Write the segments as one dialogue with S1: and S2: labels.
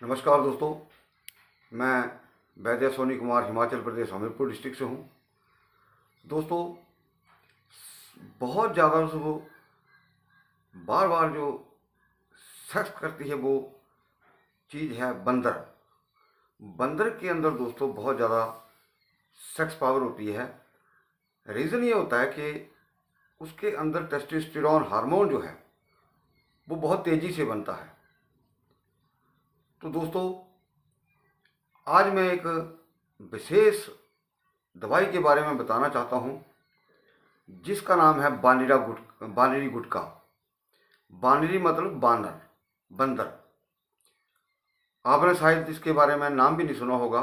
S1: नमस्कार दोस्तों, मैं वैद्य सोनी कुमार हिमाचल प्रदेश हमीरपुर डिस्ट्रिक्ट से हूँ। दोस्तों, बहुत ज़्यादा वो बार बार जो सेक्स करती है वो चीज़ है बंदर। बंदर के अंदर दोस्तों बहुत ज़्यादा सेक्स पावर होती है। रीज़न ये होता है कि उसके अंदर टेस्टोस्टेरोन हार्मोन जो है वो बहुत तेज़ी से बनता है। तो दोस्तों, आज मैं एक विशेष दवाई के बारे में बताना चाहता हूँ जिसका नाम है बानरी गुटका। बानरी मतलब बानर, बंदर। आपने शायद इसके बारे में नाम भी नहीं सुना होगा।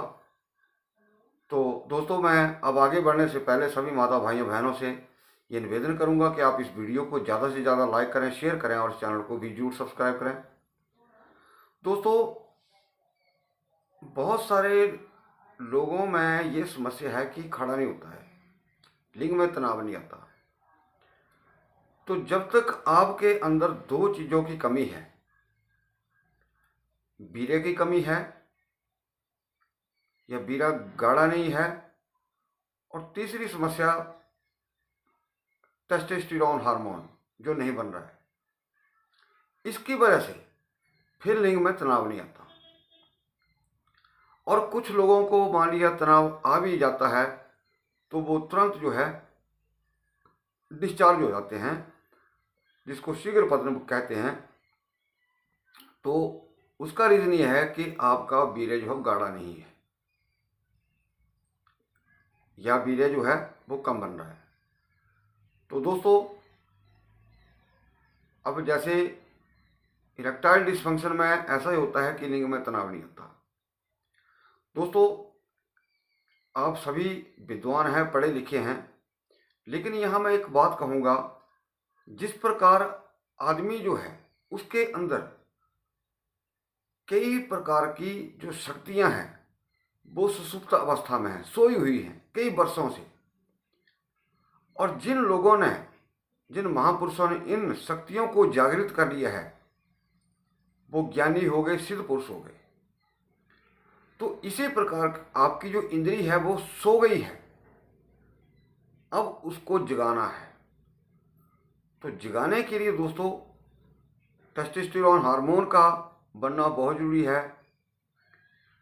S1: तो दोस्तों, मैं अब आगे बढ़ने से पहले सभी माता भाइयों बहनों से ये निवेदन करूंगा कि आप इस वीडियो को ज़्यादा से ज़्यादा लाइक करें, शेयर करें और इस चैनल को भी जरूर सब्सक्राइब करें। दोस्तों, बहुत सारे लोगों में ये समस्या है कि खड़ा नहीं होता है, लिंग में तनाव नहीं आता। तो जब तक आपके अंदर दो चीज़ों की कमी है, वीर्य की कमी है या वीर्य गाढ़ा नहीं है, और तीसरी समस्या टेस्टोस्टेरोन हार्मोन जो नहीं बन रहा है, इसकी वजह से फिर लिंग में तनाव नहीं आता। और कुछ लोगों को मान लिया तनाव आ भी जाता है तो वो तुरंत जो है डिस्चार्ज हो जाते हैं, जिसको शीघ्र पतन कहते हैं। तो उसका रीज़न ये है कि आपका वीर्य जो है गाढ़ा नहीं है या वीर्य जो है वो कम बन रहा है। तो दोस्तों, अब जैसे इरेक्टाइल डिसफंक्शन में ऐसा ही होता है कि लिंग में तनाव नहीं आता। दोस्तों, आप सभी विद्वान हैं, पढ़े लिखे हैं, लेकिन यहाँ मैं एक बात कहूँगा, जिस प्रकार आदमी जो है उसके अंदर कई प्रकार की जो शक्तियाँ हैं वो सुसुप्त अवस्था में है, सोई हुई हैं कई वर्षों से। और जिन लोगों ने, जिन महापुरुषों ने इन शक्तियों को जागृत कर लिया है वो ज्ञानी हो गए, सिद्ध पुरुष हो गए। तो इसी प्रकार आपकी जो इंद्री है वो सो गई है, अब उसको जगाना है। तो जगाने के लिए दोस्तों टेस्टोस्टेरोन हार्मोन का बनना बहुत ज़रूरी है,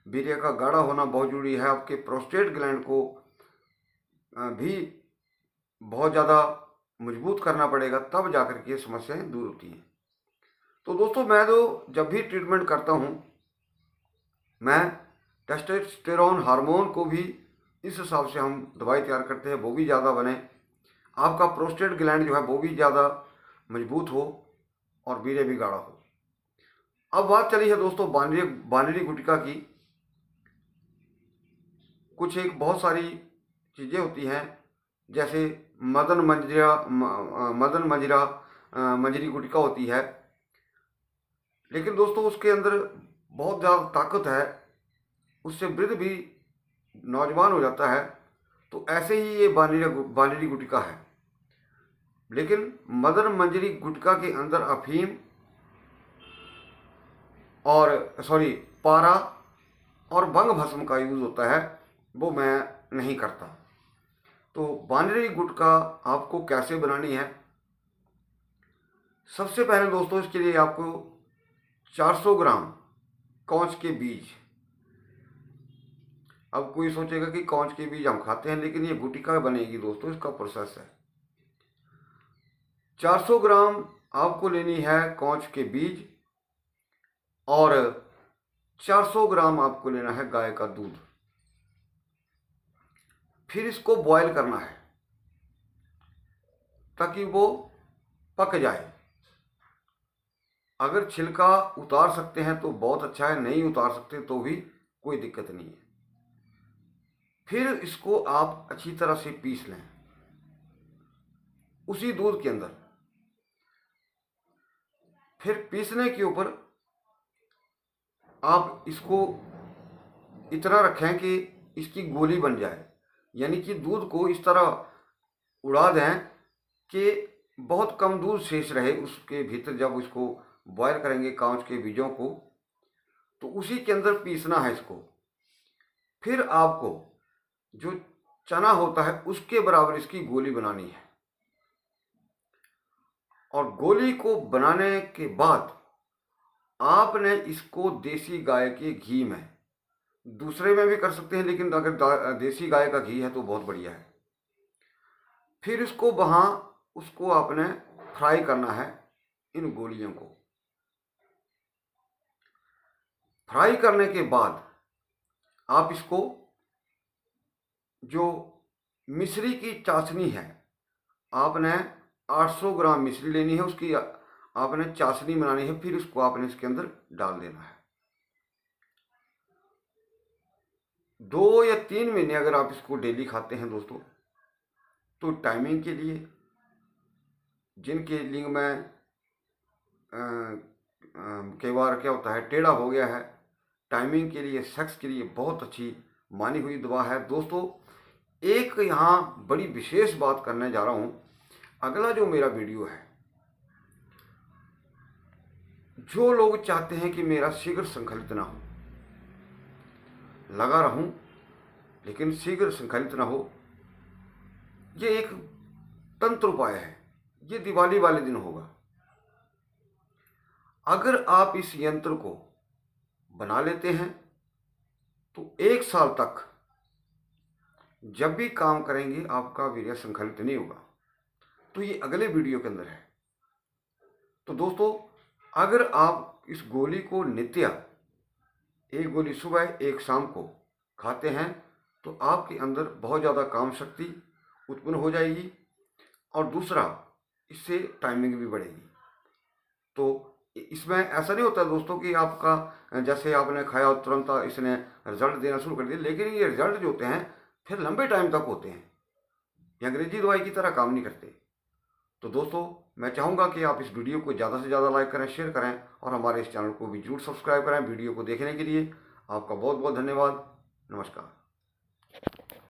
S1: वीर्य का गाढ़ा होना बहुत ज़रूरी है, आपके प्रोस्टेट ग्लैंड को भी बहुत ज़्यादा मजबूत करना पड़ेगा, तब जाकर के ये समस्याएं दूर होती हैं। तो दोस्तों, मैं तो जब भी ट्रीटमेंट करता हूँ मैं टेस्टोस्टेरोन हार्मोन को भी इस हिसाब से हम दवाई तैयार करते हैं, वो भी ज़्यादा बने, आपका प्रोस्टेट ग्लैंड जो है वो भी ज़्यादा मजबूत हो और वीर्य भी गाढ़ा हो। अब बात चली है दोस्तों बानरी गुटिका की। कुछ एक बहुत सारी चीज़ें होती हैं, जैसे मदन मंजरी गुटिका होती है, लेकिन दोस्तों उसके अंदर बहुत ज़्यादा ताकत है, उससे वृद्ध भी नौजवान हो जाता है। तो ऐसे ही ये बानरी गुटिका है, लेकिन मदन मंजरी गुटका के अंदर अफीम और पारा और भंग भस्म का यूज़ होता है, वो मैं नहीं करता। तो बानरी गुटका आपको कैसे बनानी है? सबसे पहले दोस्तों इसके लिए आपको 400 ग्राम कौच के बीज। अब कोई सोचेगा कि कौच के बीज हम खाते हैं, लेकिन ये गुटिका बनेगी दोस्तों, इसका प्रोसेस है। 400 ग्राम आपको लेनी है कौच के बीज और 400 ग्राम आपको लेना है गाय का दूध। फिर इसको बॉयल करना है ताकि वो पक जाए। अगर छिलका उतार सकते हैं तो बहुत अच्छा है, नहीं उतार सकते तो भी कोई दिक्कत नहीं है। फिर इसको आप अच्छी तरह से पीस लें उसी दूध के अंदर। फिर पीसने के ऊपर आप इसको इतना रखें कि इसकी गोली बन जाए, यानी कि दूध को इस तरह उड़ा दें कि बहुत कम दूध शेष रहे उसके भीतर। जब उसको बॉयल करेंगे कांच के बीजों को, तो उसी के अंदर पीसना है इसको। फिर आपको जो चना होता है उसके बराबर इसकी गोली बनानी है। और गोली को बनाने के बाद आपने इसको देसी गाय के घी में, दूसरे में भी कर सकते हैं, लेकिन अगर देसी गाय का घी है तो बहुत बढ़िया है। फिर उसको उसको आपने फ्राई करना है। इन गोलियों को फ्राई करने के बाद आप इसको, जो मिश्री की चाशनी है, आपने 800 ग्राम मिश्री लेनी है, उसकी आपने चाशनी बनानी है। फिर उसको आपने इसके अंदर डाल देना है। 2 या 3 महीने अगर आप इसको डेली खाते हैं दोस्तों, तो टाइमिंग के लिए, जिनके लिंग में कई बार क्या होता है टेढ़ा हो गया है, टाइमिंग के लिए, सेक्स के लिए बहुत अच्छी मानी हुई दवा है दोस्तों। एक यहाँ बड़ी विशेष बात करने जा रहा हूँ। अगला जो मेरा वीडियो है, जो लोग चाहते हैं कि मेरा शीघ्र संकलित ना हो, लगा रहूं लेकिन शीघ्र संकलित ना हो, ये एक तंत्र उपाय है। ये दिवाली वाले दिन होगा। अगर आप इस यंत्र को बना लेते हैं तो 1 साल तक जब भी काम करेंगे आपका वीर्य संकलित नहीं होगा। तो ये अगले वीडियो के अंदर है। तो दोस्तों, अगर आप इस गोली को नित्य, 1 गोली सुबह 1 शाम को खाते हैं तो आपके अंदर बहुत ज़्यादा काम शक्ति उत्पन्न हो जाएगी। और दूसरा, इससे टाइमिंग भी बढ़ेगी। तो इसमें ऐसा नहीं होता दोस्तों कि आपका जैसे आपने खाया और तुरंत इसने रिजल्ट देना शुरू कर दिया, लेकिन ये रिजल्ट जो होते हैं फिर लंबे टाइम तक होते हैं। ये अंग्रेजी दवाई की तरह काम नहीं करते। तो दोस्तों, मैं चाहूँगा कि आप इस वीडियो को ज़्यादा से ज़्यादा लाइक करें, शेयर करें और हमारे इस चैनल को भी जरूर सब्सक्राइब करें। वीडियो को देखने के लिए आपका बहुत बहुत धन्यवाद। नमस्कार।